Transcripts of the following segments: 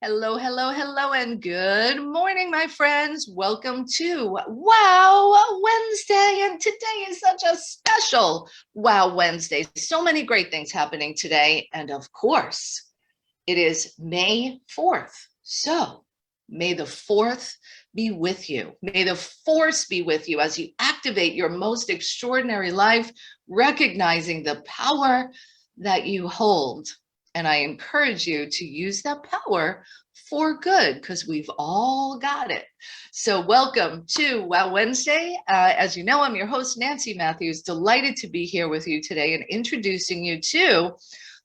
Hello, hello, hello, and good morning, my friends. Welcome to Wow Wednesday. And today is such a special Wow Wednesday. So many great things happening today. And of course, it is May 4th. So may the 4th be with you. May the force be with you as you activate your most extraordinary life, recognizing the power that you hold. And I encourage you to use that power for good because we've all got it. So, welcome to Wow Wednesday. As you know, I'm your host, Nancy Matthews. Delighted to be here with you today and introducing you to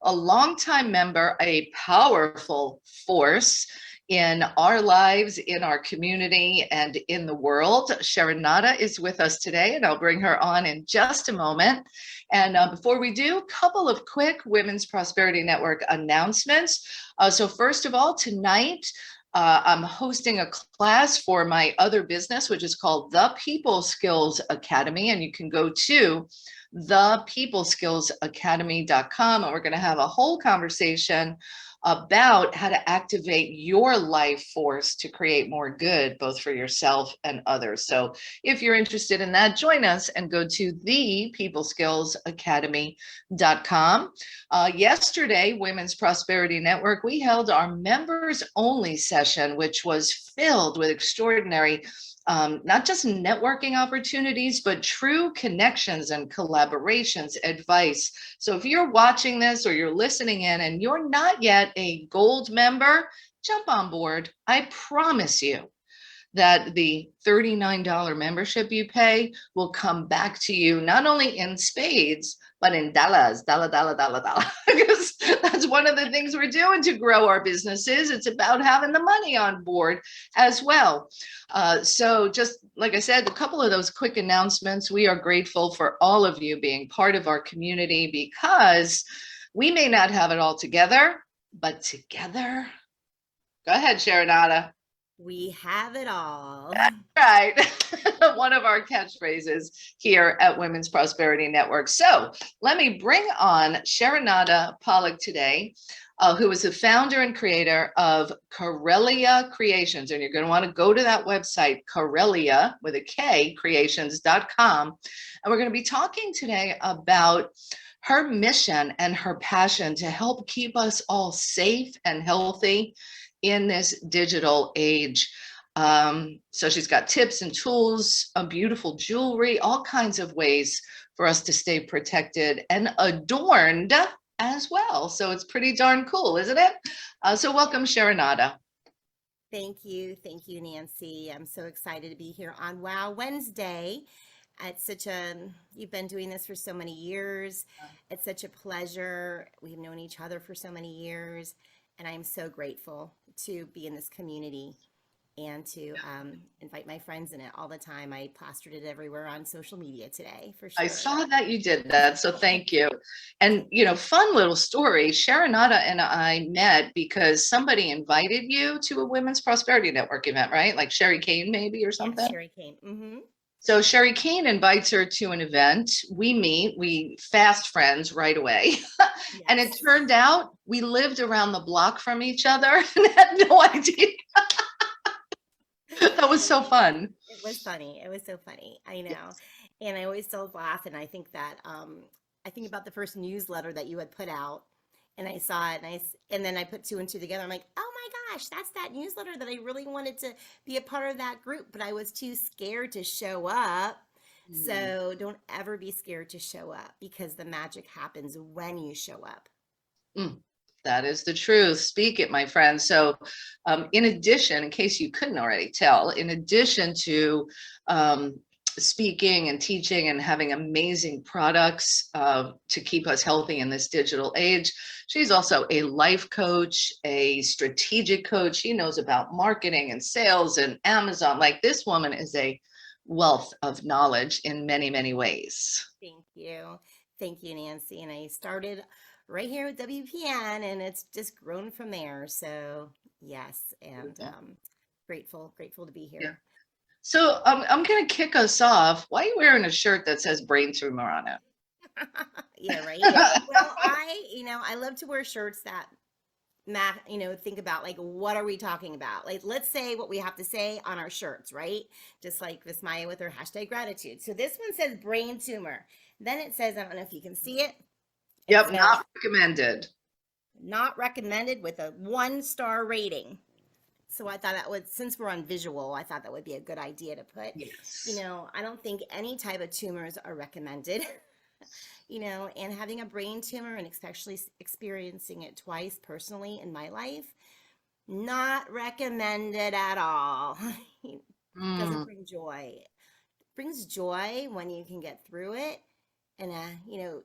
a longtime member, a powerful force in our lives, in our community, and in the world. Sherinata is with us today, and I'll bring her on in just a moment. And before we do, a couple of quick Women's Prosperity Network announcements. So first of all, tonight, I'm hosting a class for my other business, which is called the People Skills Academy. And you can go to thepeopleskillsacademy.com. And we're going to have a whole conversation about how to activate your life force to create more good, both for yourself and others. So if you're interested in that, join us and go to thepeopleskillsacademy.com. Yesterday, Women's Prosperity Network, we held our members only session, which was filled with extraordinary not just networking opportunities, but true connections and collaborations, advice. So if you're watching this or you're listening in and you're not yet a gold member, jump on board. I promise you that the $39 membership you pay will come back to you, not only in spades, but in dollars, dollar, dollar, dollar, dollar. Because that's one of the things we're doing to grow our businesses. It's about having the money on board as well. So just like I said, a couple of those quick announcements. We are grateful for all of you being part of our community because we may not have it all together, but together. Go ahead, Sherinata. We have it all. Right. One of our catchphrases here at Women's Prosperity Network. So let me bring on Sherinata Pollock today, who is the founder and creator of Corellia Creations. And you're going to want to go to that website, Corellia with a K, creations.com. And we're going to be talking today about her mission and her passion to help keep us all safe and healthy in this digital age. So she's got tips and tools, a beautiful jewelry, all kinds of ways for us to stay protected and adorned as well. So it's pretty darn cool, isn't it? So welcome, Sherinata. Thank you. Thank you, Nancy. I'm so excited to be here on Wow Wednesday. You've been doing this for so many years. It's such a pleasure. We've known each other for so many years, and I'm so grateful to be in this community and to invite my friends in it all the time. I plastered it everywhere on social media today, for I sure. saw that you did that, so thank you. And fun little story. Sherinata and I met because somebody invited you to a Women's Prosperity Network event, right? Like Sherry Kane, maybe, or Yes, something. Sherry came. So Sherry Kane invites her to an event. We meet, we fast friends right away. And it Yes. turned out we lived around the block from each other and had no idea. That was so fun. It was funny. It was so funny. I know. And I always still laugh. And I think that I think about the first newsletter that you had put out, and I saw it, and and then I put two and two together. I'm like, oh my gosh, that's that newsletter that I really wanted to be a part of that group, but I was too scared to show up. So don't ever be scared to show up because the magic happens when you show up. Mm, that is the truth. Speak it, my friend. So, in addition, in case you couldn't already tell, in addition to speaking and teaching and having amazing products to keep us healthy in this digital age, she's also a life coach, a strategic coach. She knows about marketing and sales and Amazon. Like, this woman is a wealth of knowledge in many, many ways. Thank you. Thank you, Nancy. And I started right here with WPN, and it's just grown from there. So, yes, and grateful to be Yeah. here. So I'm going to kick us off. Why are you wearing a shirt that says brain tumor on Yeah, right. it? Well, I love to wear shirts that think about like what are we talking about? Like let's say what we have to say on our shirts, right? Just like Vismaya with her hashtag gratitude. So this one says brain tumor. Then it says, I don't know if you can see it. It Yep, says not recommended. not recommended with a 1-star rating. So I thought that would, since we're on visual, I thought that would be a good idea to put. Yes. I don't think any type of tumors are recommended. And having a brain tumor and especially experiencing it twice personally in my life, not recommended at all. Mm, Doesn't bring joy. Brings joy when you can get through it and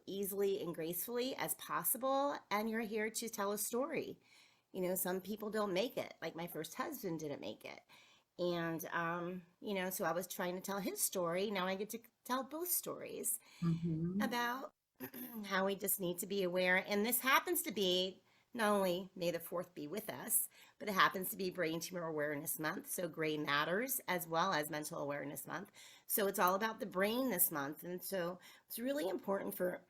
easily and gracefully as possible, and you're here to tell a story. Some people don't make it, like my first husband didn't make it. And so I was trying to tell his story. Now I get to tell both stories mhm. about how we just need to be aware. And this happens to be not only May the 4th be with us, but it happens to be Brain Tumor Awareness Month. So gray matters as well as Mental Awareness Month. So it's all about the brain this month. And so it's really important for,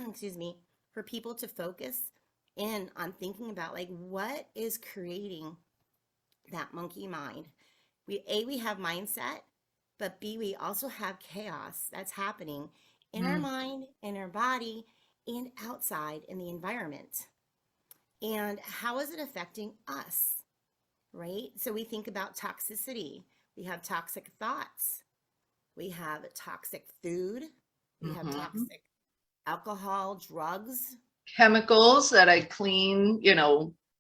excuse me, for people to focus in on thinking about like what is creating that monkey mind. We have mindset, but B, we also have chaos that's happening in our Mm, mind, in our body, and outside in the environment. And how is it affecting us, right? So we think about toxicity. We have toxic thoughts. We have toxic food. We have mhm. toxic alcohol, drugs. Chemicals that I clean,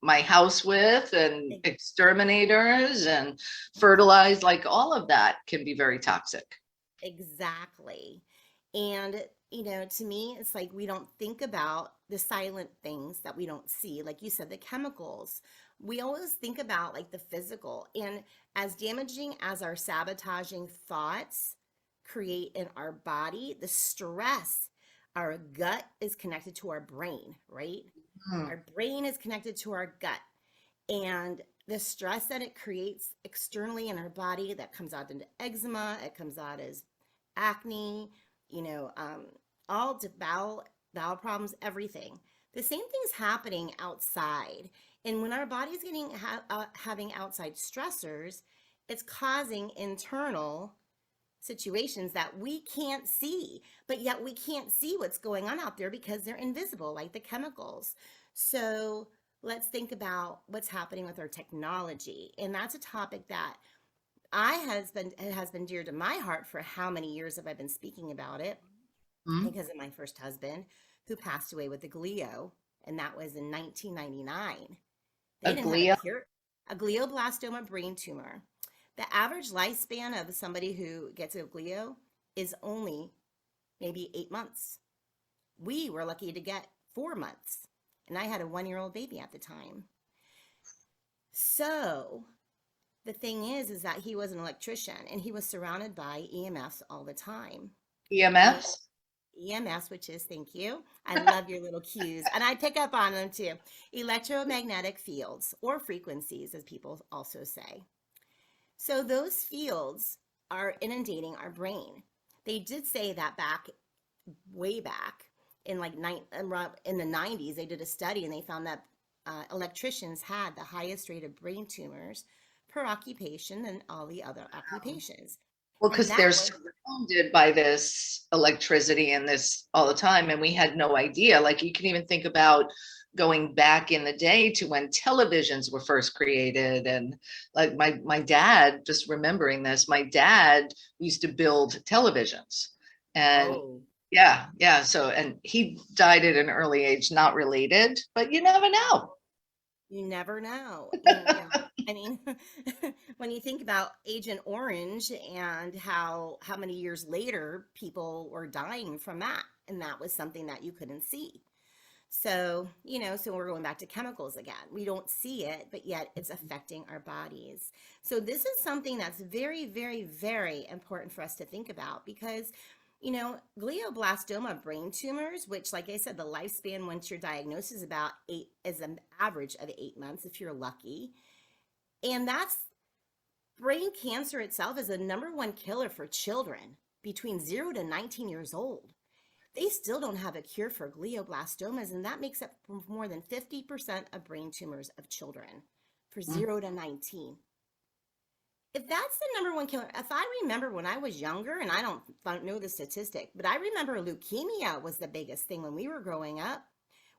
my house with, and E- exterminators and fertilize, like all of that can be very toxic. Exactly. And, to me, it's like we don't think about the silent things that we don't see. Like you said, the chemicals. We always think about like the physical. And as damaging as our sabotaging thoughts create in our body, the stress, our gut is connected to our brain, right? Mm, Our brain is connected to our gut. And the stress that it creates externally in our body that comes out into eczema, it comes out as acne, you know, um, all to bowel problems, everything. The same thing's happening outside, and when our body's having outside stressors, it's causing internal situations that we can't see, but yet we can't see what's going on out there because they're invisible, like the chemicals. So let's think about what's happening with our technology, and that's a topic that it has been dear to my heart. For how many years have I been speaking about it? mm. Because of my first husband who passed away with a glio, and that was in 1999. A They didn't have glia. a glioblastoma brain tumor. The average lifespan of somebody who gets a glio is only maybe 8 months. We were lucky to get 4 months, and I had a 1-year-old baby at the time. So the thing is that he was an electrician and he was surrounded by EMFs all the time. And EMFs. EMS, which is, thank you. I love your little cues. And I pick up on them too. Electromagnetic fields or frequencies, as people also say. So those fields are inundating our brain. They did say that way back in in the 90s, they did a study and they found that electricians had the highest rate of brain tumors per occupation than all the other occupations. Well, And because that they're was surrounded by this electricity and this all the time, and we had no idea. Like you can even think about going back in the day to when televisions were first created, and like my dad, just remembering this, my dad used to build televisions, and oh, yeah, yeah. So, and he died at an early age, not related, but you never know. you never know. I mean, when you think about Agent Orange and how many years later people were dying from that, and that was something that you couldn't see. So, so we're going back to chemicals again. We don't see it, but yet it's affecting our bodies. So this is something that's very, very, very important for us to think about because, glioblastoma brain tumors, which, like I said, the lifespan once you're diagnosed is an average of 8 months if you're lucky. And that's brain cancer itself is the number one killer for children between 0 to 19 years old. They still don't have a cure for glioblastomas, and that makes up more than 50% of brain tumors of children for Mm. 0 to 19. If that's the number one killer, if I remember when I was younger, and I don't know the statistic, but I remember leukemia was the biggest thing when we were growing up.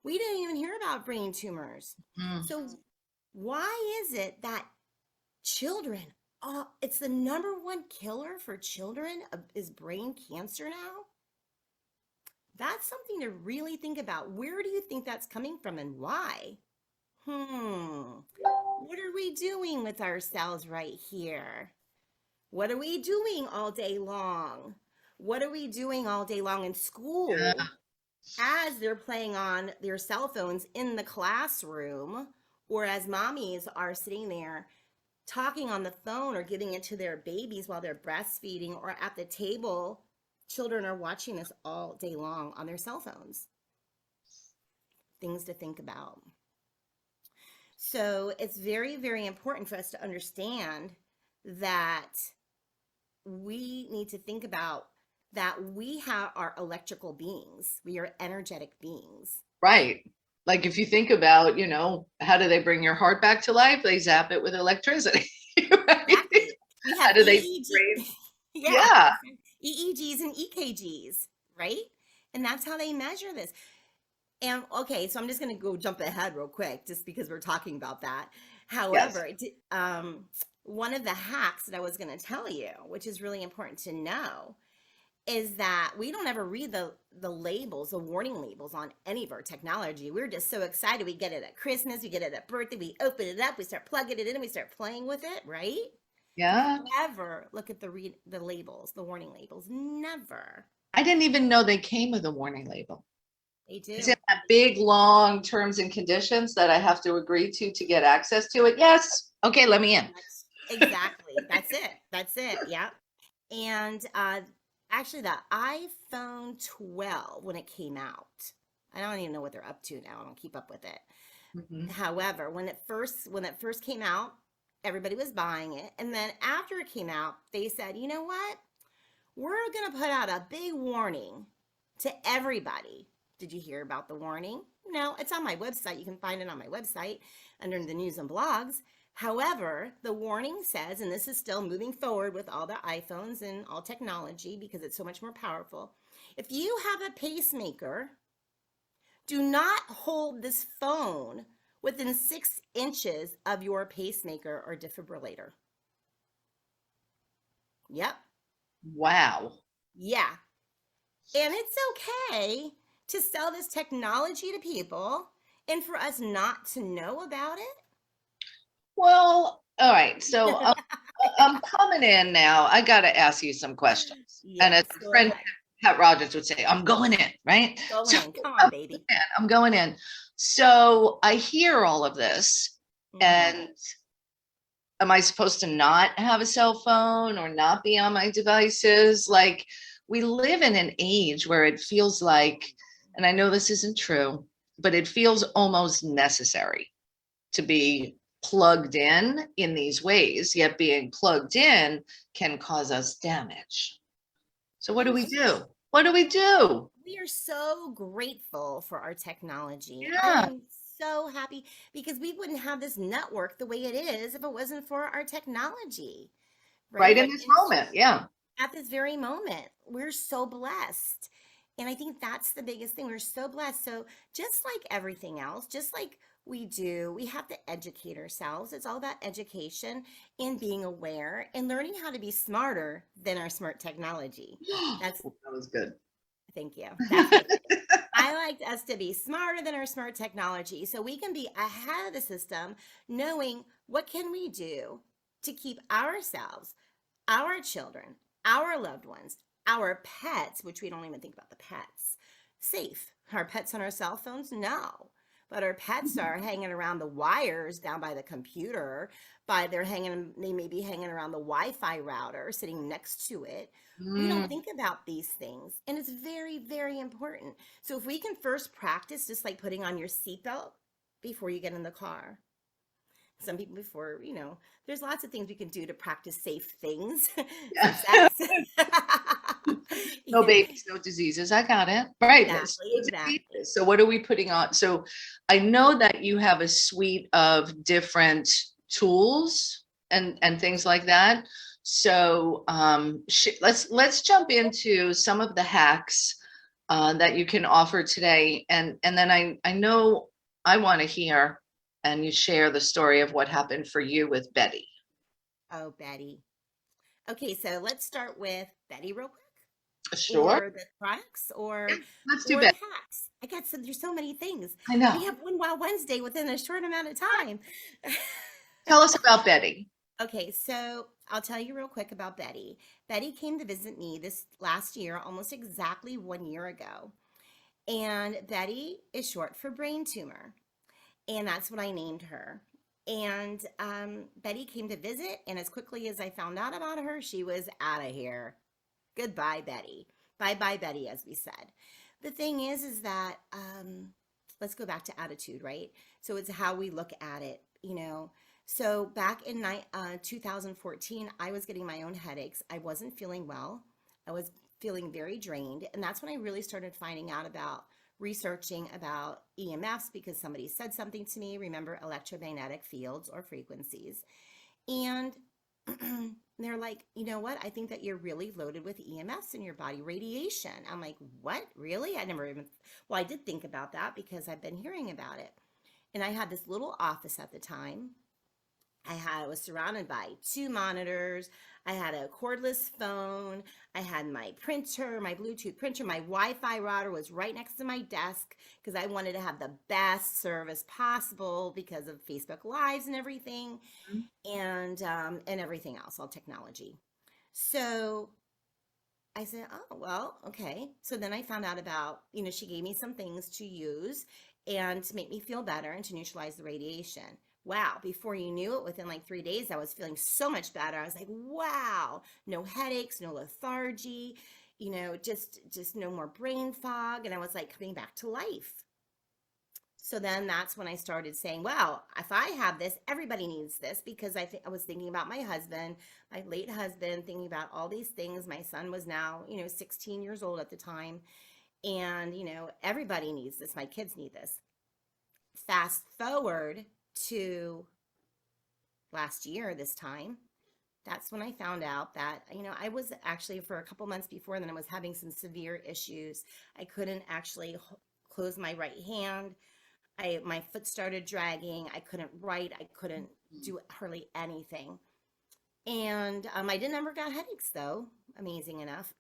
We didn't even hear about brain tumors. Mm. So why is it that children, it's the number one killer for children is brain cancer now? That's something to really think about. Where do you think that's coming from and why? What are we doing with ourselves right here? What are we doing all day long? What are we doing all day long in Yeah. school as they're playing on their cell phones in the classroom, or as mommies are sitting there talking on the phone or giving it to their babies while they're breastfeeding or at the table? Children are watching this all day long on their cell phones. Things to think about. So it's very, very important for us to understand that we need to think about that we are electrical beings. We are energetic beings. Right. Like if you think about, how do they bring your heart back to life? They zap it with electricity. Right? Exactly. We How have do they EEG. raise? Yeah, Yeah. exactly. EEGs and EKGs, right? And that's how they measure this. And okay, so I'm just going to go jump ahead real quick just because we're talking about that. Yes. However, one of the hacks that I was going to tell you, which is really important to know, is that we don't ever read the labels, the warning labels on any of our technology. We're just so excited. We get it at Christmas, we get it at birthday, we open it up, we start plugging it in, and we start playing with it, right? We Yeah. never look at the labels, the warning labels. Never. I didn't even know they came with a warning label. They Is it do. that big, long terms and conditions that I have to agree to get access to it? Yes. Okay, let me in. That's exactly. That's it. That's it. Yeah. And actually, the iPhone 12 when it came out, I don't even know what they're up to now. I don't keep up with it. Mhm. However, when it first came out, everybody was buying it, and then after it came out, they said, you know what? We're gonna put out a big warning to everybody. Did you hear about the warning? No, it's on my website. You can find it on my website under the news and blogs. However, the warning says, and this is still moving forward with all the iPhones and all technology because it's so much more powerful. If you have a pacemaker, do not hold this phone within 6 inches of your pacemaker or defibrillator. Yep. Wow. Yeah. And it's okay to sell this technology to people and for us not to know about it. Well, all right. So I'm coming in now. I got to ask you some questions. And as Yes, a go friend, ahead. Pat Rogers would say, I'm going in, right? Go So in. Come on, baby. I'm going in. So I hear all of this. Hmm. And am I supposed to not have a cell phone or not be on my devices? Like, we live in an age where it feels like, and I know this isn't true, but it feels almost necessary to be plugged in these ways, yet being plugged in can cause us damage. So what do Oh, we yeah. do? What do we do? We are so grateful for our technology. I Yeah, am so happy because we wouldn't have this network the way it is if it wasn't for our technology, right? right in Like this it's moment. Yeah. at this very moment. We're so blessed. And I think that's the biggest thing. We're so blessed. So, just like everything else, just like we have to educate ourselves. It's all about education and being aware and learning how to be smarter than our smart technology. That's, That was good. thank you. That's my favorite. I like us to be smarter than our smart technology so we can be ahead of the system, knowing what can we do to keep ourselves, our children, our loved ones, our pets, which we don't even think about the pets, safe. Our pets on our cell phones? No. But our pets are hanging around the wires down by the computer, they may be hanging around the Wi-Fi router sitting next to it. We don't Mm. think about these things, and it's very, very important. So if we can first practice just like putting on your seatbelt before you get in the car, some people before, there's lots of things we can do to practice safe things, Yeah. safe sex. No babies, no diseases. I got it. Right. There's Exactly, no exactly. diseases. So what are we putting on? So I know that you have a suite of different tools and things like that. So let's jump into some of the hacks that you can offer today. And then I know I want to hear and you share the story of what happened for you with Betty. Oh, Betty. Okay, so let's start with Betty real quick, Sure. or the products, Yeah, let's do or the Betty. hacks. I got so there's so many things. I know. We have one Wild Wednesday within a short amount of time. Tell us about Betty. Okay, so I'll tell you real quick about Betty. Betty came to visit me this last year, almost exactly 1 year ago. And Betty is short for brain tumor. And that's what I named her. And Betty came to visit, and as quickly as I found out about her, she was out of here. Goodbye, Betty. Bye bye, Betty, as we said. The thing is that let's go back to attitude, right? So it's how we look at it, you know. So back in 2014, I was getting my own headaches. I wasn't feeling well. I was feeling very drained. And that's when I really started finding out about researching about EMFs because somebody said something to me. Remember, electromagnetic fields or frequencies. And they're like, you know what? I think that you're really loaded with EMFs in your body, radiation. I'm like, what? Really? I never even, well, I did think about that because I've been hearing about it. And I had this little office at the time. I was surrounded by two monitors. I had a cordless phone. I had my printer, my Bluetooth printer. My Wi-Fi router was right next to my desk because I wanted to have the best service possible because of Facebook Lives and everything, and everything else, all technology. So I said, oh, well, okay. So then I found out about, she gave me some things to use and to make me feel better and to neutralize the radiation. Wow, before you knew it, within like 3 days, I was feeling so much better. I was like, wow, no headaches, no lethargy, just no more brain fog. And I was like coming back to life. So then that's when I started saying, well, if I have this, everybody needs this because I was thinking about my husband, my late husband, thinking about all these things. My son was now, 16 years old at the time. And, everybody needs this. My kids need this. Fast forward to last year, this time, that's when I found out that, I was actually for a couple months before then, I was having some severe issues. I couldn't actually close my right hand. My foot started dragging. I couldn't write. I couldn't do hardly anything. And I didn't ever got headaches though, amazing enough.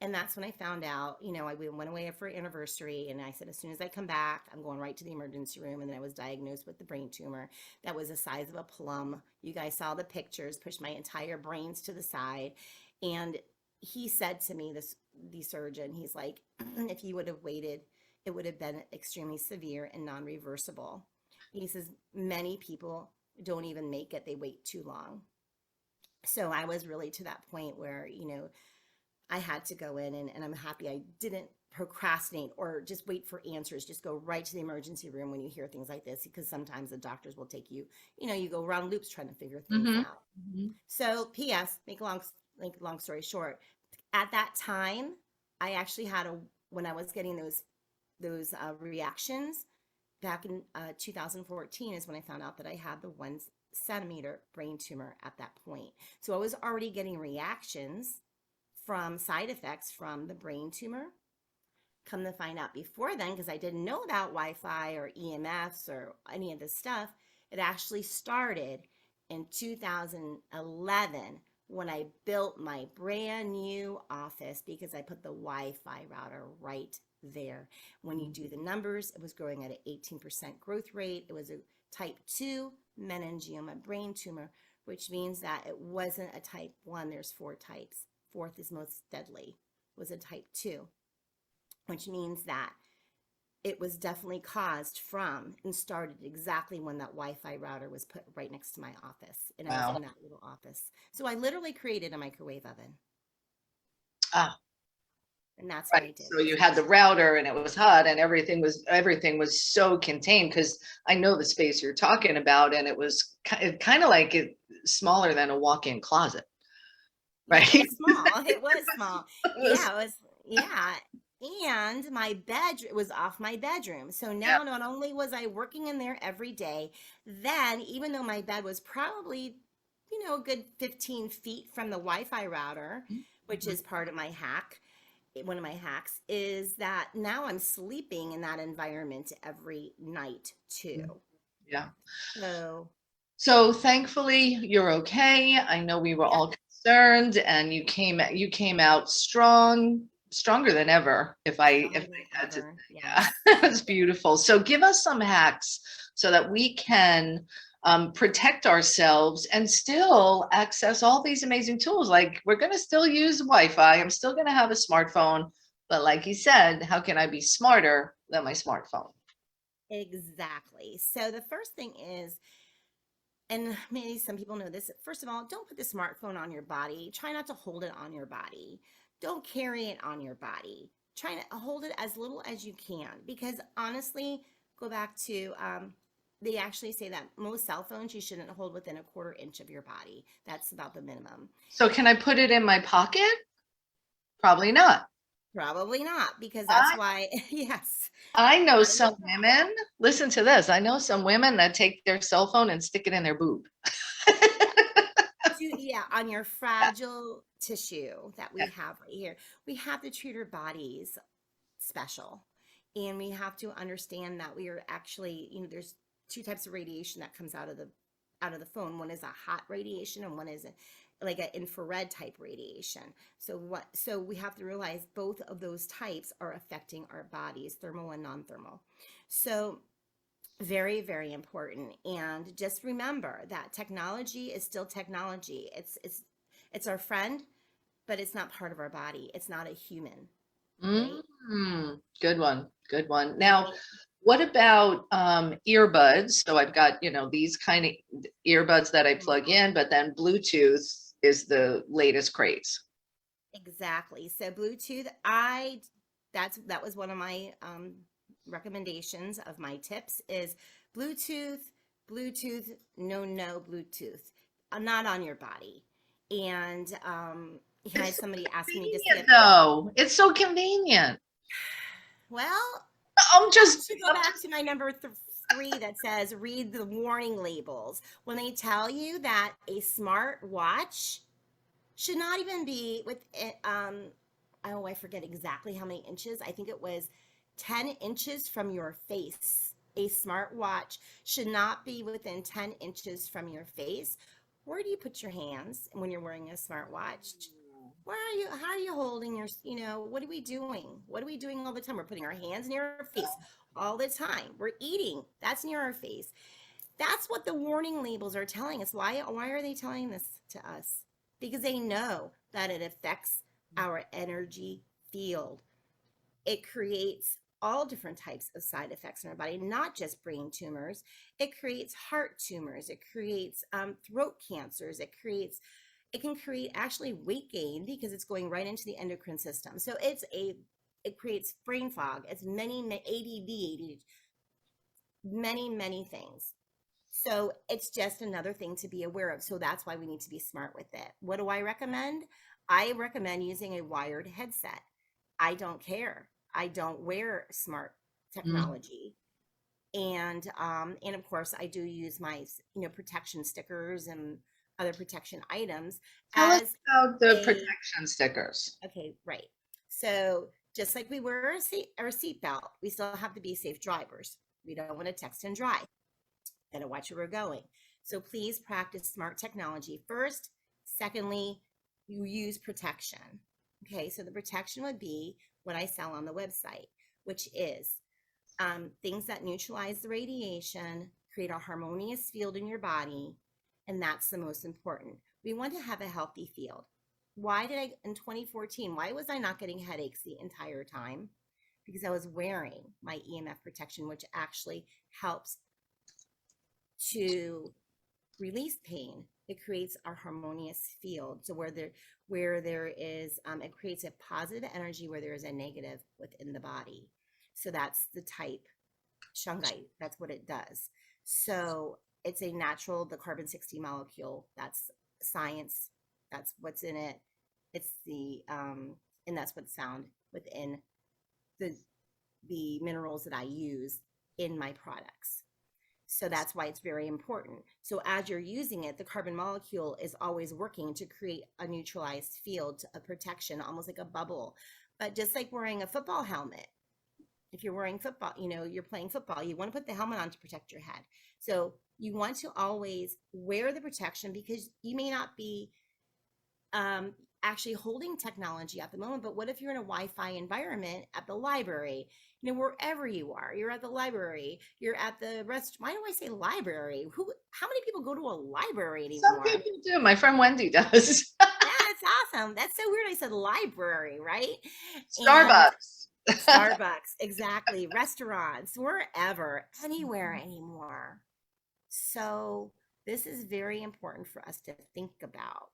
And that's when I found out, we went away for anniversary and I said, as soon as I come back, I'm going right to the emergency room. And then I was diagnosed with the brain tumor that was the size of a plum. You guys saw the pictures, pushed my entire brains to the side. And he said to me, the surgeon, he's like, if you would have waited, it would have been extremely severe and non-reversible. He says, many people don't even make it. They wait too long. So I was really to that point where, I had to go in and I'm happy I didn't procrastinate or just wait for answers. Just go right to the emergency room when you hear things like this, because sometimes the doctors will take you, you go around loops trying to figure things Mm-hmm. out. So P.S., make a long story short, at that time, I actually had when I was getting those reactions back in 2014 is when I found out that I had the 1 centimeter brain tumor at that point. So I was already getting reactions from side effects from the brain tumor. Come to find out before then, because I didn't know about Wi-Fi or EMFs or any of this stuff, it actually started in 2011 when I built my brand new office because I put the Wi-Fi router right there. When you do the numbers, it was growing at an 18% growth rate. It was a type 2 meningioma brain tumor, which means that it wasn't a type 1. There's 4 types. Fourth is most deadly, was a type 2, which means that it was definitely caused from and started exactly when that Wi-Fi router was put right next to my office. And I was Wow. in that little office. So I literally created a microwave oven. Ah, And that's what right. I did. So you had the router and it was hot and everything was so contained because I know the space you're talking about and it was kind of like it smaller than a walk-in closet. Yeah, it right? was small. It was small. Yeah, it was, yeah. And my bed was off my bedroom. So Yeah. now not only was I working in there every day, then even though my bed was probably, a good 15 feet from the Wi-Fi router, which Mhm. is part of my hack, one of my hacks, is that now I'm sleeping in that environment every night too. Yeah. So, So thankfully you're okay. I know we were yeah, all concerned and you came out strong, stronger than ever, if stronger than I had to say. ever. Yeah. Yes. That's beautiful. So give us some hacks so that we can protect ourselves and still access all these amazing tools. Like we're going to still use Wi-Fi. I'm still going to have a smartphone, but like you said, how can I be smarter than my smartphone? Exactly. So the first thing is, and maybe some people know this, first of all, don't put the smartphone on your body. Try not to hold it on your body. Don't carry it on your body. Try to hold it as little as you can because honestly, go back to they actually say that most cell phones you shouldn't hold within a quarter inch of your body. That's about the minimum. So can I put it in my pocket? Probably not. Probably not because that's I why, yes, I know that is some women, listen to this. I know some women that take their cell phone and stick it in their boob. yeah, on your fragile tissue that we Yeah. have right here. We have to treat our bodies special. And we have to understand that we are actually, there's two types of radiation that comes out of the phone. One is a hot radiation and one is like an infrared type radiation. So we have to realize both of those types are affecting our bodies, thermal and non-thermal. So very, very important. And just remember that technology is still technology. It's our friend, but it's not part of our body. It's not a human, right? Good one. Good one. Now, what about earbuds? So I've got, these kind of earbuds that I plug in, but then Bluetooth is the latest craze. Exactly. So Bluetooth, that was one of my recommendations of my tips is Bluetooth, Bluetooth, no Bluetooth. Not on your body. And I had It's so somebody ask me to convenient skip. though. It's so convenient. Well, I'm I just, should go I'm back just, to my number three that says read the warning labels. When they tell you that a smart watch should not even be with oh, I forget exactly how many inches. I think it was 10 inches from your face. A smart watch should not be within 10 inches from your face. Where do you put your hands when you're wearing a smart watch? Where are you? How are you holding your, what are we doing? What are we doing all the time? We're putting our hands near our face all the time. We're eating. That's near our face. That's what the warning labels are telling us. Why are they telling this to us? Because they know that it affects our energy field. It creates all different types of side effects in our body, not just brain tumors. It creates heart tumors. It creates throat cancers. It can create actually weight gain because it's going right into the endocrine system. So it creates brain fog. It's many ADD, many things. So it's just another thing to be aware of. So that's why we need to be smart with it. What do I recommend? I recommend using a wired headset. I don't care. I don't wear smart mm. technology. And of course I do use my protection stickers and other protection items Tell us as about the a protection stickers. okay, right. So just like we wear our seat belt, we still have to be safe drivers. We don't want to text and drive. Gotta watch where we're going. So please practice smart technology first. Secondly, you use protection. Okay, so the protection would be what I sell on the website, which is things that neutralize the radiation, create a harmonious field in your body, and that's the most important. We want to have a healthy field. Why did I, in 2014, why was I not getting headaches the entire time? Because I was wearing my EMF protection, which actually helps to release pain. It creates a harmonious field. So where there is it creates a positive energy where there is a negative within the body. So that's the type shungite. That's what it does. So it's a natural, the carbon 60 molecule. That's science. That's what's in it. It's and that's what's found within the the minerals that I use in my products. So that's why it's very important. So as you're using it, the carbon molecule is always working to create a neutralized field of protection, almost like a bubble. But just like wearing a football helmet, if you're wearing football, you're playing football, you want to put the helmet on to protect your head. So you want to always wear the protection because you may not be actually holding technology at the moment. But what if you're in a Wi-Fi environment at the library? Wherever you are, you're at the library, you're at the rest. Why do I say library? How many people go to a library Some anymore? people do. My friend Wendy does. Yeah, it's awesome. That's so weird. I said library, right? And Starbucks. Starbucks, exactly. Restaurants, wherever, anywhere anymore. So this is very important for us to think about.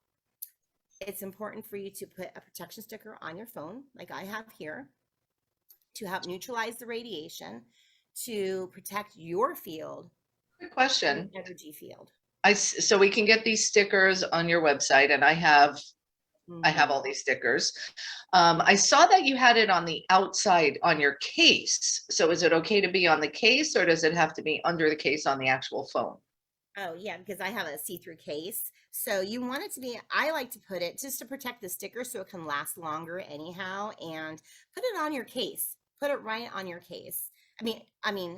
It's important for you to put a protection sticker on your phone, like I have here, to help neutralize the radiation, to protect your field, Good your question. energy field. So we can get these stickers on your website, and I have Hmm. all these stickers. I saw that you had it on the outside on your case. So is it okay to be on the case, or does it have to be under the case on the actual phone? Oh, yeah, because I have a see-through case. So you want it to be, I like to put it just to protect the sticker so it can last longer anyhow, and put it on your case. Put it right on your case. I Phone.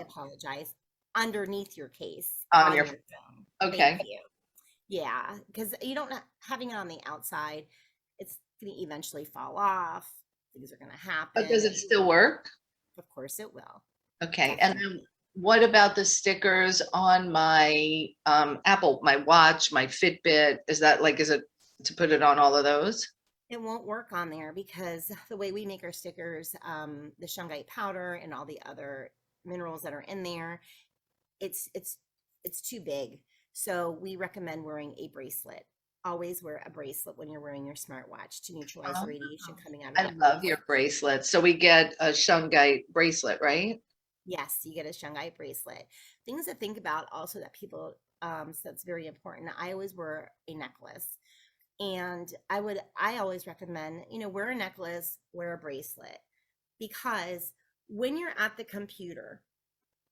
apologize. Underneath your case On on your, your phone. Thank okay. you. Yeah, because you don't having it on the outside, it's going to eventually fall off. Things are going to But does happen. it still work? Of course it will. Okay. And then Definitely. what about the stickers on my Apple, my watch, my Fitbit? Is it to put it on all of those? It won't work on there because the way we make our stickers, the shungite powder and all the other minerals that are in there, it's it's it's too big. So we recommend wearing a bracelet. Always wear a bracelet when you're wearing your smartwatch to neutralize the Oh, radiation coming out of I that love your bracelet. bracelet. So we get a shungite bracelet, right? Yes, you get a shungite bracelet. Things to think about also that people, so it's very important. I always wear a necklace, and I always recommend, wear a necklace, wear a bracelet, because when you're at the computer,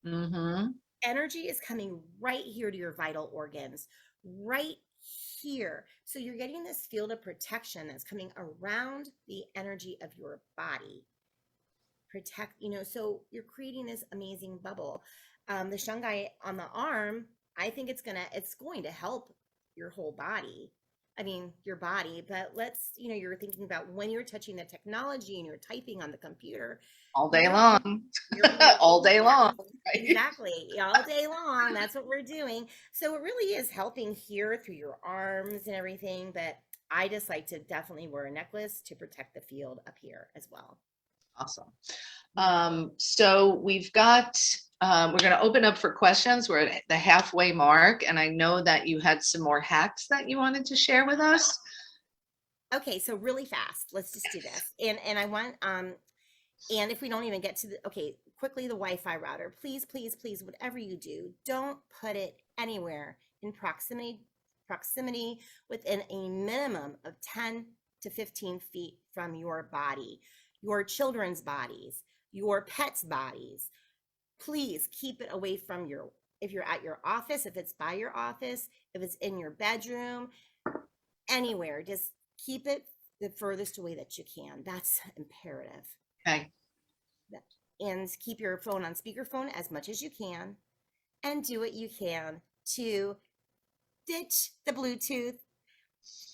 Mm-hmm. energy is coming right here to your vital organs, right here. So you're getting this field of protection that's coming around the energy of your body. So you're creating this amazing bubble. The shungite on the arm, I think it's going to help your whole body. I mean, your body, but you're thinking about when you're touching the technology and you're typing on the computer, All day you're long. you're All moving, day yeah, long, right? exactly, all day long. That's what we're doing. So it really is helping here through your arms and everything. But I just like to definitely wear a necklace to protect the field up here as well. Awesome. So we're going to open up for questions. We're at the halfway mark, and I know that you had some more hacks that you wanted to share with us. Okay, so really fast, let's just do this. And I want and if we don't even get to the okay, quickly, the Wi-Fi router. Please, please, please, whatever you do, don't put it anywhere in proximity within a minimum of 10 to 15 feet from your body, your children's bodies, your pets' bodies. Please keep it away from if you're at your office, if it's by your office, if it's in your bedroom, anywhere, just keep it the furthest away that you can. That's imperative. Okay. And keep your phone on speakerphone as much as you can, and do what you can to ditch the Bluetooth.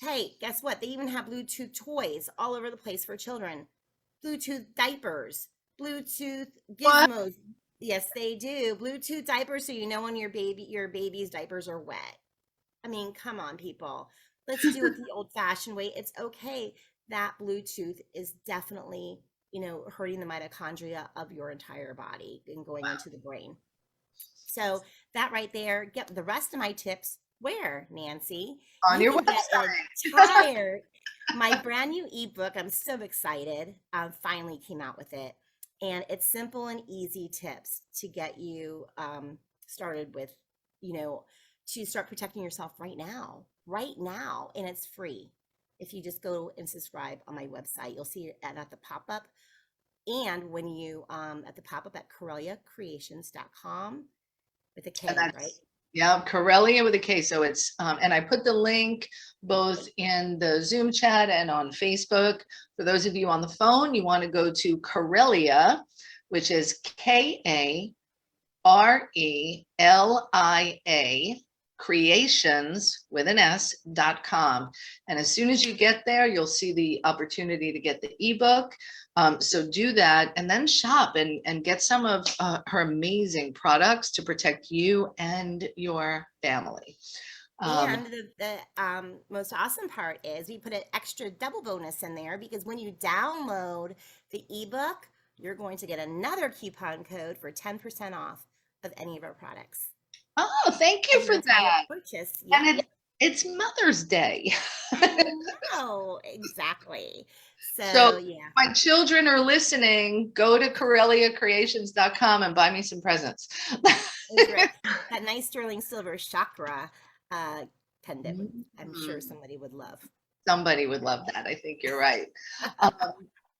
Hey, guess what? They even have Bluetooth toys all over the place for children. Bluetooth diapers, Bluetooth What? gizmos. Yes, they do. Bluetooth diapers so you know when your baby's diapers are wet. I mean, come on, people. Let's do it the old-fashioned way. It's okay that Bluetooth is definitely, hurting the mitochondria of your entire body and going into the brain. So that right there, get the rest of my tips where, Nancy? On You your can get an website. entire, my brand new ebook. I'm so excited. Finally came out with it. And it's simple and easy tips to get you started with, you know, to start protecting yourself right now, right now. And it's free. if you just go and subscribe on my website, you'll see it at the pop-up. And when you at the pop-up at CorelliaCreations.com with a And K, right? that's, yeah, Corellia with a K. So it's, and I put the link both in the Zoom chat and on Facebook. For those of you on the phone, you want to go to Corellia, which is Karelia creations with an S.com. And as soon as you get there, you'll see the opportunity to get the ebook. So do that and then shop and get some of her amazing products to protect you and your family. And the most awesome part is we put an extra double bonus in there because when you download the ebook, you're going to get another coupon code for 10% off of any of our products Oh, thank you as for an entire that. purchase. And Yep. it's Mother's Day. I know, exactly. So, So yeah, my children are listening. Go to CorelliaCreations.com and buy me some presents. that's right. That nice sterling silver chakra uh, pendant, I'm sure Mm, somebody would love. somebody would love that. I think you're right. Um,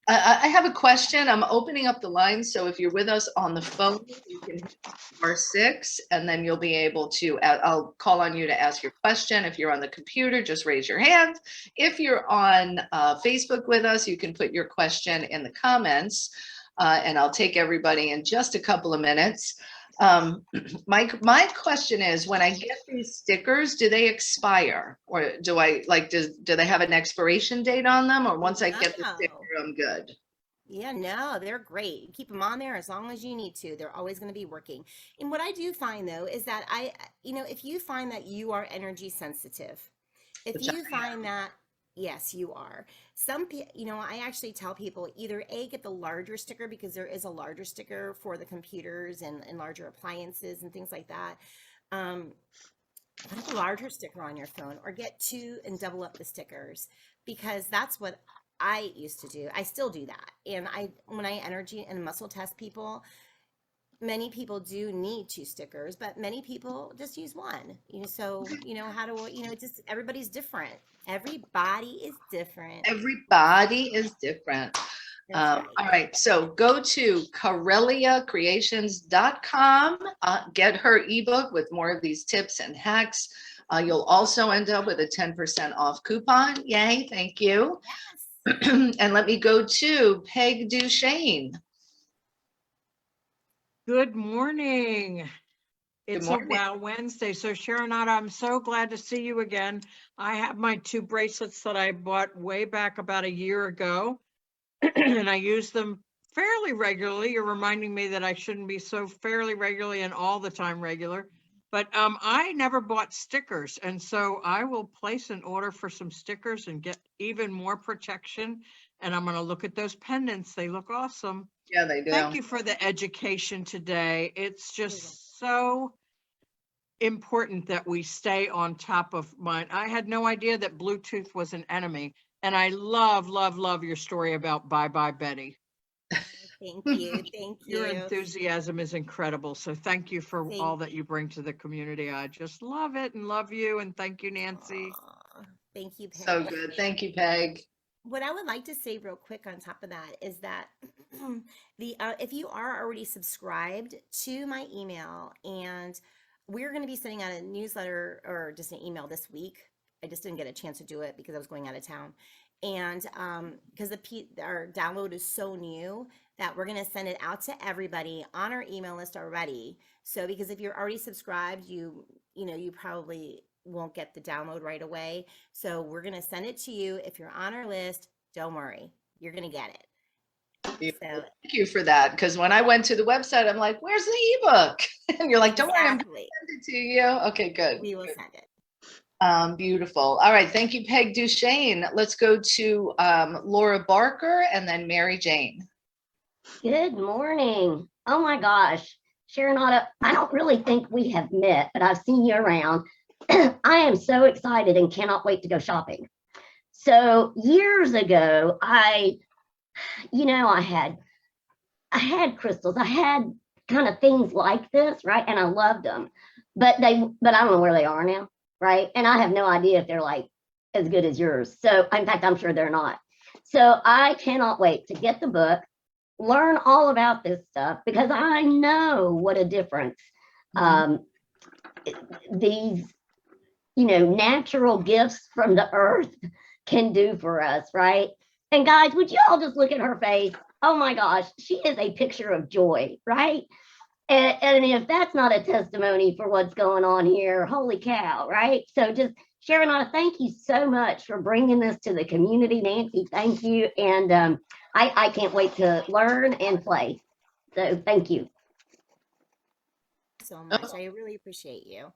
I have a question. I'm opening up the line. So if you're with us on the phone, you can hit *6 and then you'll be able to, I'll call on you to ask your question. If you're on the computer, just raise your hand. If you're on Facebook with us, you can put your question in the comments and I'll take everybody in just a couple of minutes. My question is, when I get these stickers, do they expire, or do I like do they have an expiration date on them, or once I get the sticker, No. I'm good? Yeah, no, they're great. You keep them on there as long as you need to. They're always going to be working. And what I do find though is that if you find that you are energy sensitive, if Which I you find that, yes, you are. I actually tell people either A, get the larger sticker because there is a larger sticker for the computers and larger appliances and things like that. Um, put a larger sticker on your phone or get two and double up the stickers because that's what I used to do. I still do that. And when I energy and muscle test people, many people do need two stickers, but many people just use one. So, how do just everybody's different. Everybody is different. everybody is different. That's right. All right, so go to CorelliaCreations.com, get her ebook with more of these tips and hacks. You'll also end up with a 10% off coupon. Yay, thank you. Yes. And let me go to Peg Duchesne. Good morning. Good It's a morning. Wow Wednesday. So Sherinata, I'm so glad to see you again. I have my two bracelets that I bought way back about a year ago, and I use them fairly regularly. You're reminding me that I shouldn't be so fairly regularly and all the time regular. But I never bought stickers, and so I will place an order for some stickers and get even more protection. And I'm going to look at those pendants. They look awesome. Yeah, they do. Thank you for the education today. It's just so important that we stay on top of mine. I had no idea that Bluetooth was an enemy. And I love, love, love your story about Bye Bye Betty. Thank you. Thank Your you. enthusiasm is incredible. So thank you for Thank all that you bring to the community. I just love it and love you. And thank you, Nancy. Aw, thank you, So Peg. good. Thank you, Peg. What I would like to say real quick on top of that is that the if you are already subscribed to my email, and we're going to be sending out a newsletter or just an email this week. I just didn't get a chance to do it because I was going out of town, and because our download is so new that we're going to send it out to everybody on our email list already. So because if you're already subscribed, you probably won't get the download right away. So we're going to send it to you. If you're on our list, don't worry, you're going to get it. So Thank you for that. Because when I went to the website, I'm like, where's the ebook? And you're like, don't worry, I'm going to exactly, send it to you. Okay, good. we will send it. Beautiful. All right. Thank you, Peg Duchesne. Let's go to Laura Barker and then Mary Jane. Good morning. Oh my gosh. Sherinata, I don't really think we have met, but I've seen you around. I am so excited and cannot wait to go shopping. So years ago, I had crystals. I had kind of things like this, right? And I loved them. But I don't know where they are now, right? And I have no idea if they're like as good as yours. So, in fact, I'm sure they're not. So, I cannot wait to get the book, learn all about this stuff, because I know what a difference um, these, natural gifts from the earth can do for us, right? And guys, would you all just look at her face? Oh my gosh, she is a picture of joy, right? And if that's not a testimony for what's going on here, holy cow, right? So just Sherinata, thank you so much for bringing this to the community. Nancy, thank you. And I can't wait to learn and play. So thank you. So much. I really appreciate you.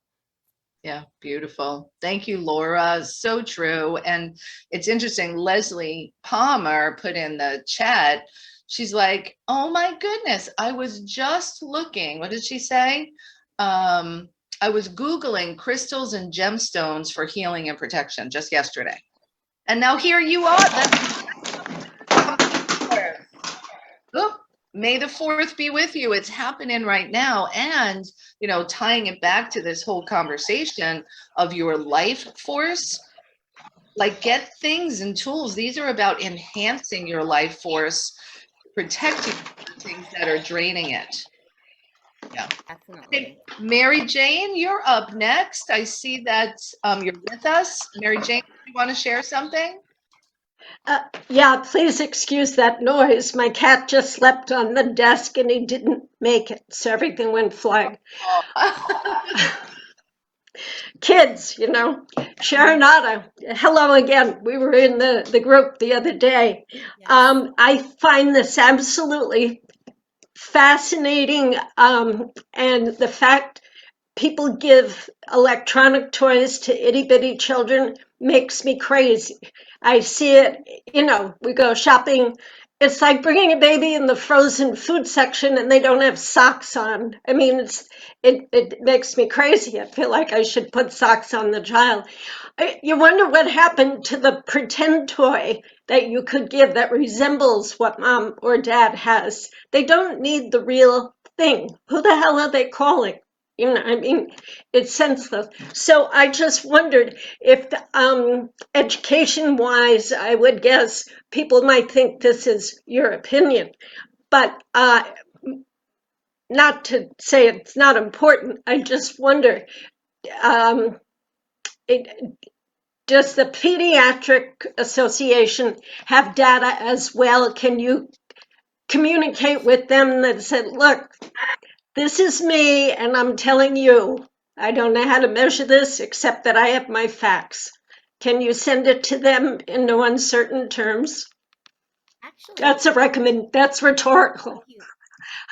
Yeah, beautiful. Thank you, Laura. So true. And it's interesting, Leslie Palmer put in the chat, she's like, oh my goodness, I was just looking. What did she say? I was Googling crystals and gemstones for healing and protection just yesterday. And now here you are. Oop, May the 4th be with you. It's happening right now. And, tying it back to this whole conversation of your life force, like get things and tools. These are about enhancing your life force, protecting things that are draining it. Yeah. Definitely. Mary Jane, you're up next. I see that you're with us. Mary Jane, you want to share something? Yeah, please excuse that noise. My cat just slept on the desk and he didn't make it, so everything went flying. Kids, Sherinata, hello again. We were in the group the other day. Yes. I find this absolutely fascinating, and the fact people give electronic toys to itty bitty children makes me crazy. I see it, we go shopping. It's like bringing a baby in the frozen food section and they don't have socks on. I mean, it makes me crazy. I feel like I should put socks on the child. You wonder what happened to the pretend toy that you could give that resembles what mom or dad has. They don't need the real thing. Who the hell are they calling? I mean, it's senseless. So I just wondered if, education-wise, I would guess people might think this is your opinion, but not to say it's not important. I just wonder, um, does the Pediatric Association have data as well? Can you communicate with them that said, look, this is me, and I'm telling you, I don't know how to measure this except that I have my facts. Can you send it to them in no uncertain terms? Actually, That's rhetorical.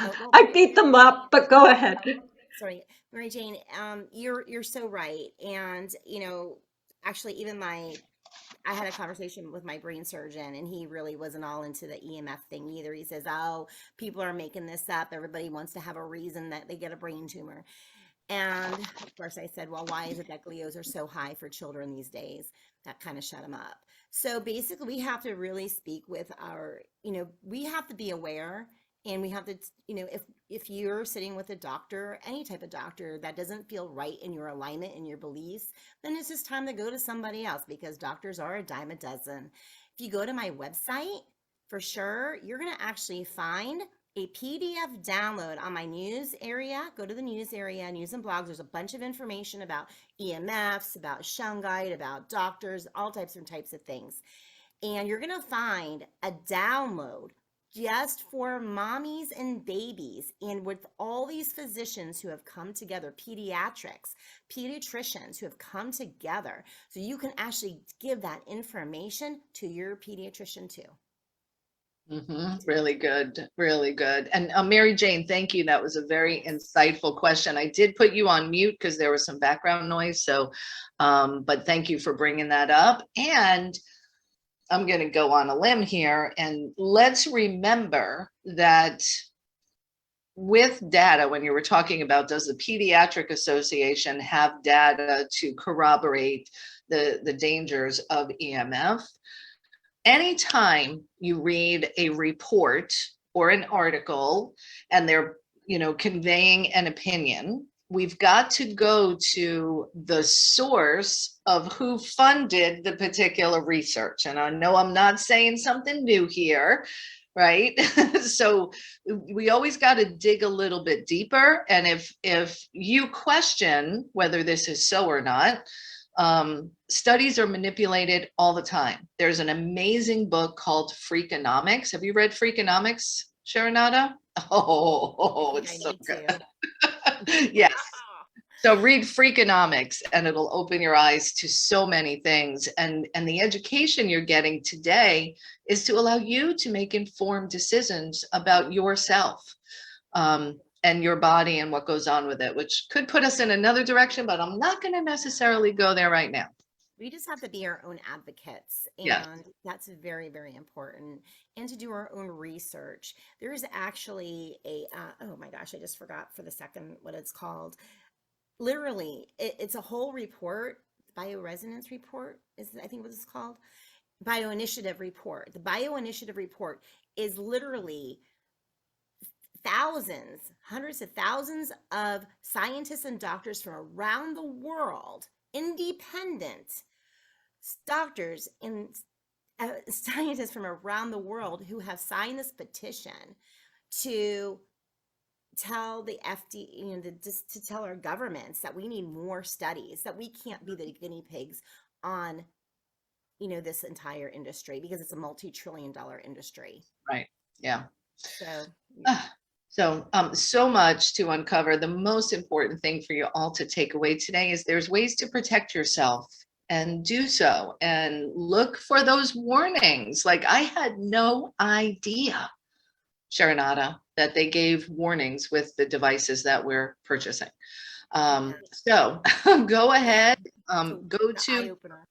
well, I beat them up, but go ahead. sorry, Mary Jane, you're so right. And, actually even I had a conversation with my brain surgeon, and he really wasn't all into the EMF thing either. He says, oh, people are making this up. Everybody wants to have a reason that they get a brain tumor. And of course, I said, well, why is it that glios are so high for children these days? That kind of shut him up. So basically, we have to really speak with our, we have to be aware, and we have to, if you're sitting with a doctor, any type of doctor that doesn't feel right in your alignment and your beliefs, then it's just time to go to somebody else, because doctors are a dime a dozen. If you go to my website, for sure, you're going to actually find a PDF download on my news area. Go to the news area, news and blogs. There's a bunch of information about EMFs, about shungite, about doctors, all types of things. And you're going to find a download just for mommies and babies, and with all these physicians who have come together, pediatricians who have come together, so you can actually give that information to your pediatrician too. Really good. Really good. And Mary Jane, thank you. That was a very insightful question. I did put you on mute because there was some background noise. So, but thank you for bringing that up. And I'm going to go on a limb here, and let's remember that with data, when you were talking about, does the Pediatric Association have data to corroborate the dangers of EMF? Anytime you read a report or an article and they're, conveying an opinion, we've got to go to the source of who funded the particular research. And I know I'm not saying something new here, right? So we always got to dig a little bit deeper. And if you question whether this is so or not, studies are manipulated all the time. There's an amazing book called Freakonomics. Have you read Freakonomics, Sherinata? Oh, I it's so need good. to. Yes. So read Freakonomics and it'll open your eyes to so many things. And the education you're getting today is to allow you to make informed decisions about yourself, and your body and what goes on with it, which could put us in another direction, but I'm not going to necessarily go there right now. We just have to be our own advocates, Yeah. and that's very, very important. And to do our own research. There is actually a, oh my gosh, I just forgot for the second what it's called. Literally, it's a whole report, bioresonance report is I think what it's called, bioinitiative report. The bioinitiative report is literally thousands, hundreds of thousands of scientists and doctors from around the world, independent doctors and scientists from around the world who have signed this petition to tell the FDA, you know, just to tell our governments that we need more studies, that we can't be the guinea pigs on, you know, this entire industry because it's a multi-trillion-dollar industry. Right. Yeah. So, So much to uncover. The most important thing for you all to take away today is there's ways to protect yourself, and do so, and look for those warnings. Like I had no idea, Sherinata, that they gave warnings with the devices that we're purchasing. So go ahead, go to eye-opener.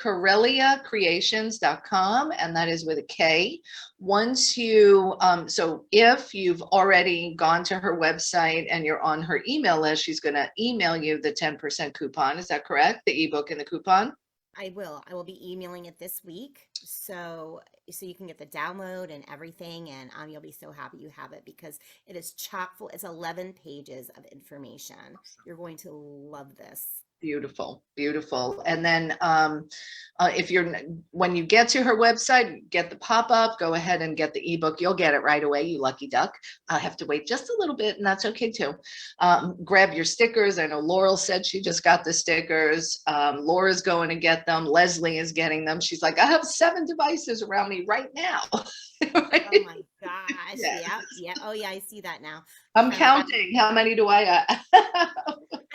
CorelliaCreations.com, and that is with a K. Once you, so if you've already gone to her website and you're on her email list, she's going to email you the 10% coupon. Is that correct? The ebook and the coupon? I will be emailing it this week, so you can get the download and everything, and you'll be so happy you have it because it is chock full. It's 11 pages of information. You're going to love this. Beautiful, beautiful. And then if when you get to her website, get the pop-up, go ahead and get the ebook. You'll get it right away, you lucky duck. I have to wait just a little bit, and that's okay too. Grab your stickers. I know Laurel said she just got the stickers. Laura's going to get them. Leslie is getting them. She's like, I have 7 devices around me right now. Right? Oh my gosh. Yes. Yeah. Oh yeah, I see that now. I'm counting. How many do I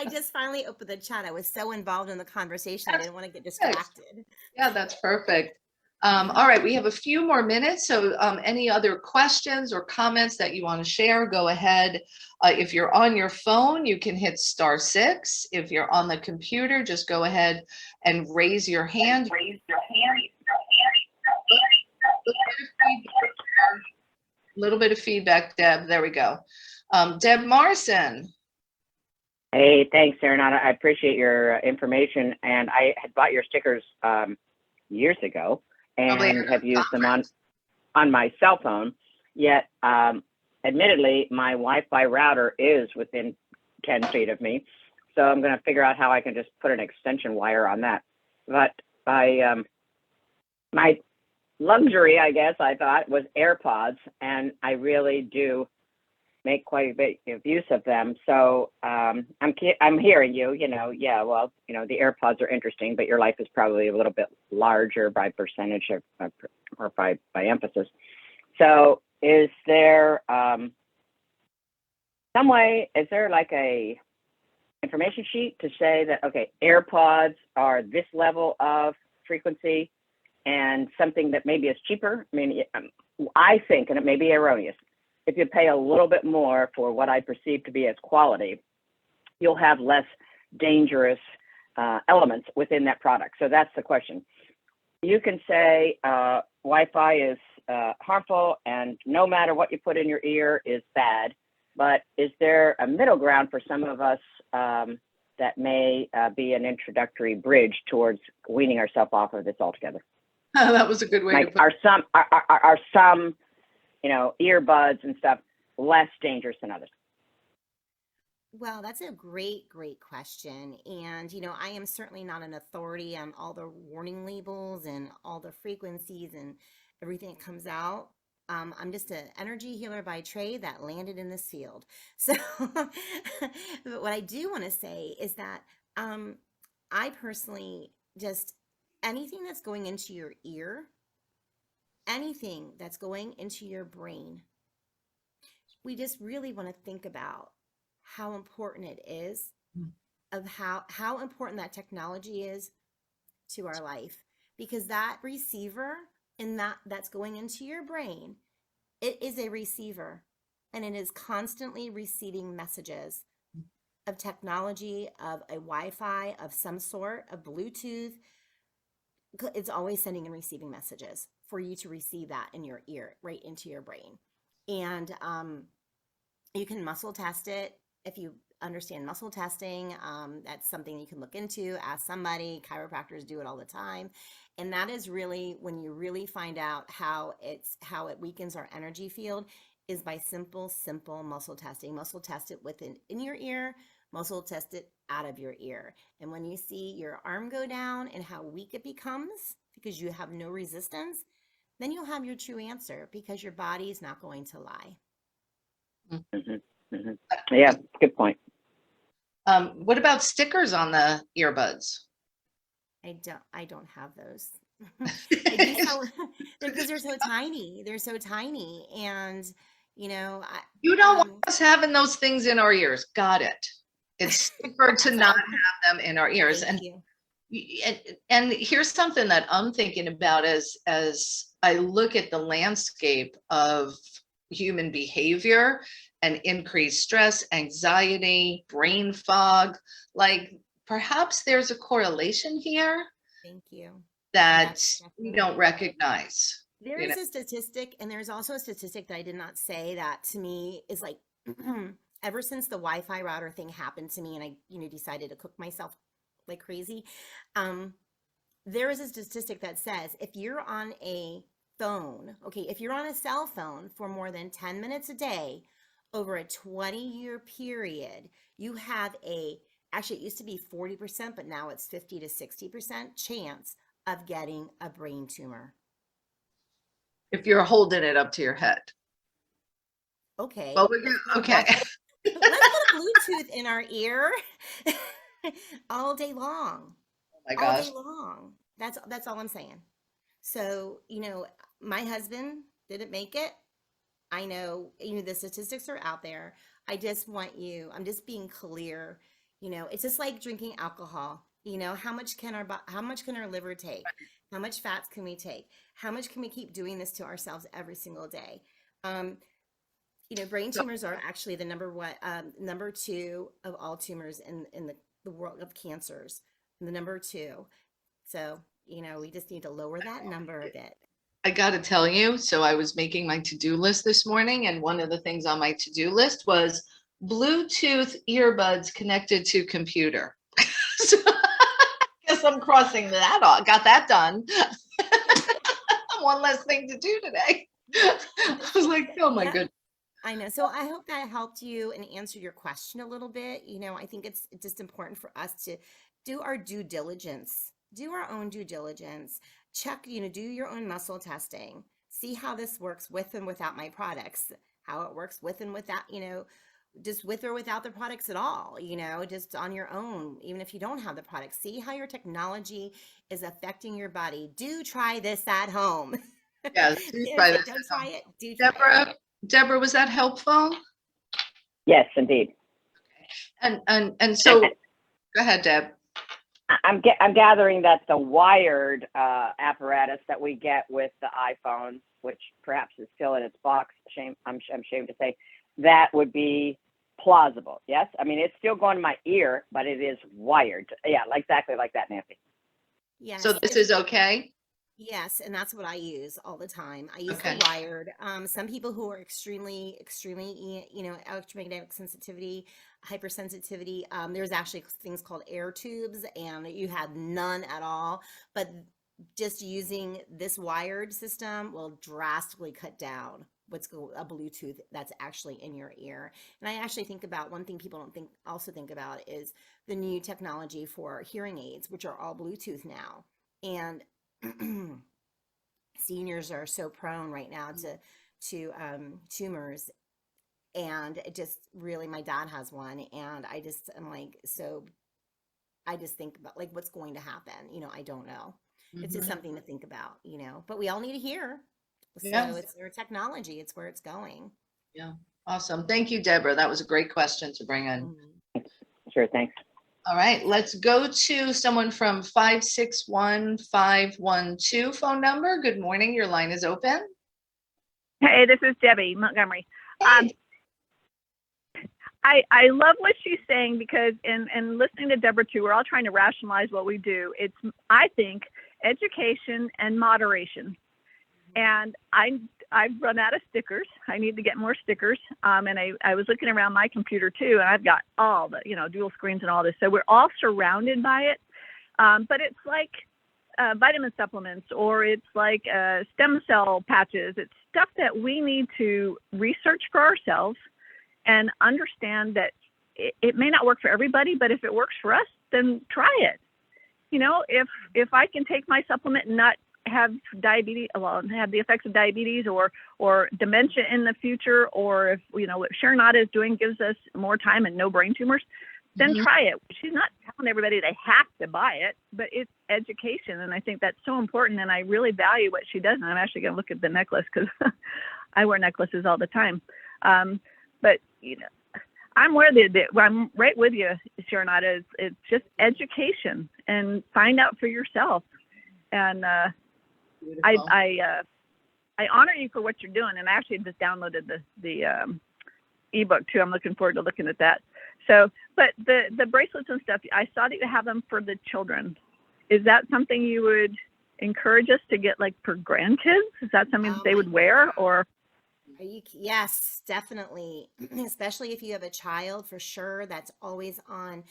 I just finally opened the chat. I was so involved in the conversation. I didn't want to get distracted. Yeah, that's perfect. All right, we have a few more minutes. So any other questions or comments that you want to share, go ahead. If you're on your phone, you can hit *6. If you're on the computer, just go ahead and raise your hand. A little bit of feedback, Deb. There we go. Deb Marson. Hey, thanks, Sherinata. I appreciate your information, and I had bought your stickers years ago and have used them on my cell phone. Yet, admittedly, my Wi-Fi router is within 10 feet of me, so I'm going to figure out how I can just put an extension wire on that. But my luxury, I guess, I thought, was AirPods, and I really do make quite a bit of use of them. So I'm hearing you, yeah, well, the AirPods are interesting, but your life is probably a little bit larger by percentage or by emphasis. So is there some way, is there like a information sheet to say that, okay, AirPods are this level of frequency and something that maybe is cheaper? I mean, I think, and it may be erroneous, if you pay a little bit more for what I perceive to be as quality, you'll have less dangerous elements within that product. So that's the question. You can say Wi-Fi is harmful and no matter what you put in your ear is bad, but is there a middle ground for some of us that may be an introductory bridge towards weaning ourselves off of this altogether? That was a good way like, to put it. Are some earbuds and stuff less dangerous than others? Well, that's a great, great question. And, I am certainly not an authority on all the warning labels and all the frequencies and everything that comes out. I'm just an energy healer by trade that landed in this field. So, but what I do want to say is that um, I personally just anything that's going into your ear, anything that's going into your brain, we just really want to think about how important it is of how important that technology is to our life, because that receiver and that's going into your brain, it is a receiver, and it is constantly receiving messages of technology, of a Wi-Fi of some sort, of Bluetooth. It's always sending and receiving messages for you to receive that in your ear right into your brain. And you can muscle test it if you understand muscle testing. That's something you can look into, ask somebody. Chiropractors do it all the time. And that is really when you really find out how it weakens our energy field, is by simple muscle testing. Muscle test it in your ear, muscle test it out of your ear. And when you see your arm go down and how weak it becomes because you have no resistance, then you'll have your true answer, because your body is not going to lie. Yeah, good point. What about stickers on the earbuds? I don't have those. I do sell because they're so tiny. They're so tiny, and You don't want us having those things in our ears. Got it. It's safer to not have them in our ears. Thank you. And here's something that I'm thinking about as I look at the landscape of human behavior and increased stress, anxiety, brain fog. Like perhaps there's a correlation here Thank you. that Yes, we definitely. don't recognize. There You is know, a statistic, and there's also a statistic that I did not say that to me is like ever since the Wi-Fi router thing happened to me, and I, decided to cook myself like crazy. Um, there is a statistic that says if you're on a phone, okay, if you're on a cell phone for more than 10 minutes a day over a 20-year period, you have actually it used to be 40%, but now it's 50 to 60% chance of getting a brain tumor. if you're holding it up to your head. Okay. Well, we're gonna, okay. Let's put Bluetooth in our ear all day long. Oh my All gosh. day long. That's all I'm saying. So, my husband didn't make it. I know, the statistics are out there. I'm just being clear. It's just like drinking alcohol. How much can our liver take? How much fats can we take? How much can we keep doing this to ourselves every single day? Brain So, tumors are actually the number two of all tumors in the world of cancers. The number two. So, we just need to lower that number a bit. I got to tell you, so I was making my to-do list this morning, and one of the things on my to-do list was Bluetooth earbuds connected to computer. So I guess I'm crossing that off. Got that done. One less thing to do today. I was like, oh my Yeah, goodness. I know. So I hope that helped you and answer your question a little bit. I think it's just important for us to do our due diligence, do our own due diligence, check, do your own muscle testing, see how this works with and without my products, how it works with and without, just with or without the products at all, just on your own, even if you don't have the products, see how your technology is affecting your body. Do try this at home. Yeah, do try this Don't at try home. it. Do try it. Deborah, was that helpful? Yes, indeed. And so go ahead, Deb. I'm gathering that the wired apparatus that we get with the iPhone, which perhaps is still in its box, I'm ashamed to say, that would be plausible. Yes, I mean it's still going to my ear, but it is wired. Yeah, exactly like that, Nancy. Yes. So this is okay? Yes, and that's what I use all the time. I use Okay. the wired. Some people who are extremely, electromagnetic sensitivity, hypersensitivity, there's actually things called air tubes, and you have none at all. But just using this wired system will drastically cut down a Bluetooth that's actually in your ear. And I actually think about one thing people don't think about is the new technology for hearing aids, which are all Bluetooth now. And seniors are so prone right now to tumors, and it just really, my dad has one, and I'm like, so I just think about like what's going to happen. I don't know. It's just something to think about, but we all need to hear. So Yeah. it's their technology. It's where it's going. Yeah. Awesome. Thank you, Deborah. That was a great question to bring in. Sure, thanks. All right, let's go to someone from 561-512 phone number. Good morning. Your line is open. Hey, this is Debbie Montgomery. Hey. I love what she's saying, because in listening to Deborah too, we're all trying to rationalize what we do. It's, I think, education and moderation. And I've run out of stickers. I need to get more stickers. And I was looking around my computer too, and I've got all the, dual screens and all this. So we're all surrounded by it. But it's like vitamin supplements, or it's like stem cell patches. It's stuff that we need to research for ourselves and understand that it may not work for everybody, but if it works for us, then try it. If I can take my supplement and not have diabetes, have the effects of diabetes or dementia in the future, or if what Sherinata is doing gives us more time and no brain tumors, then try it. She's not telling everybody they have to buy it, but it's education, and I think that's so important, and I really value what she does. And I'm actually going to look at the necklace, because I wear necklaces all the time. But I'm I'm right with you, Sherinata. It's just education and find out for yourself. And I honor you for what you're doing. And I actually just downloaded the ebook too. I'm looking forward to looking at that. So, but the bracelets and stuff, I saw that you have them for the children. Is that something you would encourage us to get, like, for grandkids? Is that something that they would wear, or? Yes, definitely. Especially if you have a child, for sure. That's always on.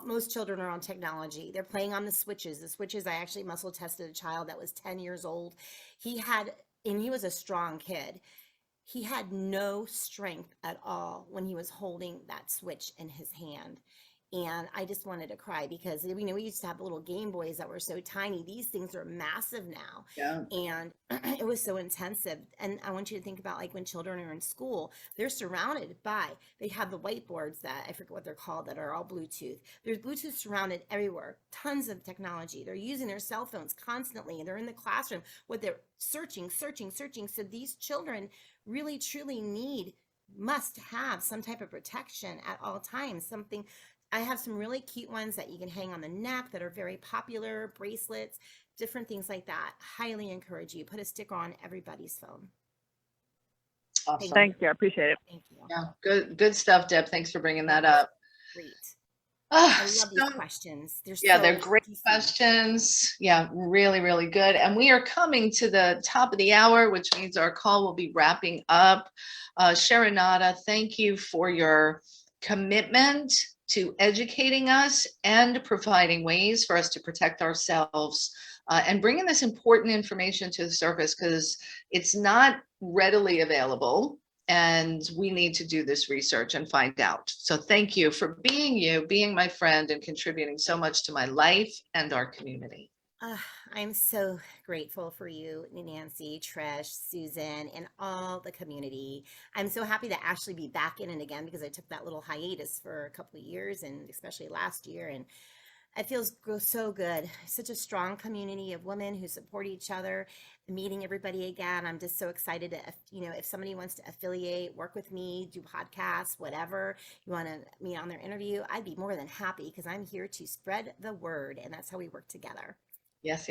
Most children are on technology. They're playing on the switches. I actually muscle tested a child that was 10 years old. He was a strong kid. He had no strength at all when he was holding that switch in his hand. And I just wanted to cry, because we used to have little Game Boys that were so tiny. These things are massive now. Yeah. And it was so intensive. And I want you to think about, like, when children are in school, they're surrounded they have the whiteboards that I forget what they're called, that are all Bluetooth. There's Bluetooth surrounded everywhere, tons of technology. They're using their cell phones constantly, and they're in the classroom what they're searching. So these children really, truly must have some type of protection at all times. I have some really cute ones that you can hang on the neck that are very popular, bracelets, different things like that. Highly encourage you. Put a sticker on everybody's phone. Awesome. Thank you. I appreciate it. Thank you. Yeah, good stuff, Deb. Thanks for bringing that up. Great. I love these questions. They're great questions. Yeah, really, really good. And we are coming to the top of the hour, which means our call will be wrapping up. Sherinata, thank you for your commitment to educating us and providing ways for us to protect ourselves, and bringing this important information to the surface, because it's not readily available, and we need to do this research and find out. So thank you for being my friend, and contributing so much to my life and our community. I'm so grateful for you, Nancy, Trish, Susan, and all the community. I'm so happy to actually be back in it again, because I took that little hiatus for a couple of years, and especially last year. And it feels so good. Such a strong community of women who support each other, meeting everybody again. I'm just so excited to, if somebody wants to affiliate, work with me, do podcasts, whatever, you want to meet on their interview, I'd be more than happy, because I'm here to spread the word, and that's how we work together. Yes,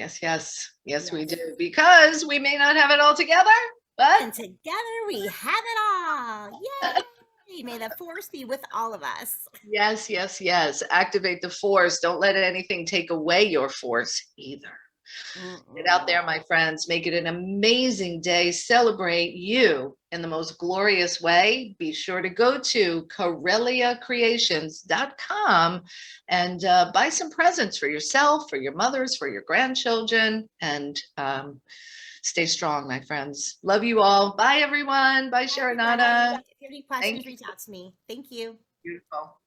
we do, because we may not have it all together, but and together we have it all. Yay! May the force be with all of us. Yes. Activate the force. Don't let anything take away your force either. Get out there, my friends. Make it an amazing day. Celebrate you in the most glorious way. Be sure to go to CorelliaCreations.com and buy some presents for yourself, for your mothers, for your grandchildren, and Stay strong, my friends. Love you all. Bye, everyone. Bye, Bye, everybody. Sherinata. If you have any Thank questions, you. reach out to me. Thank you. Beautiful.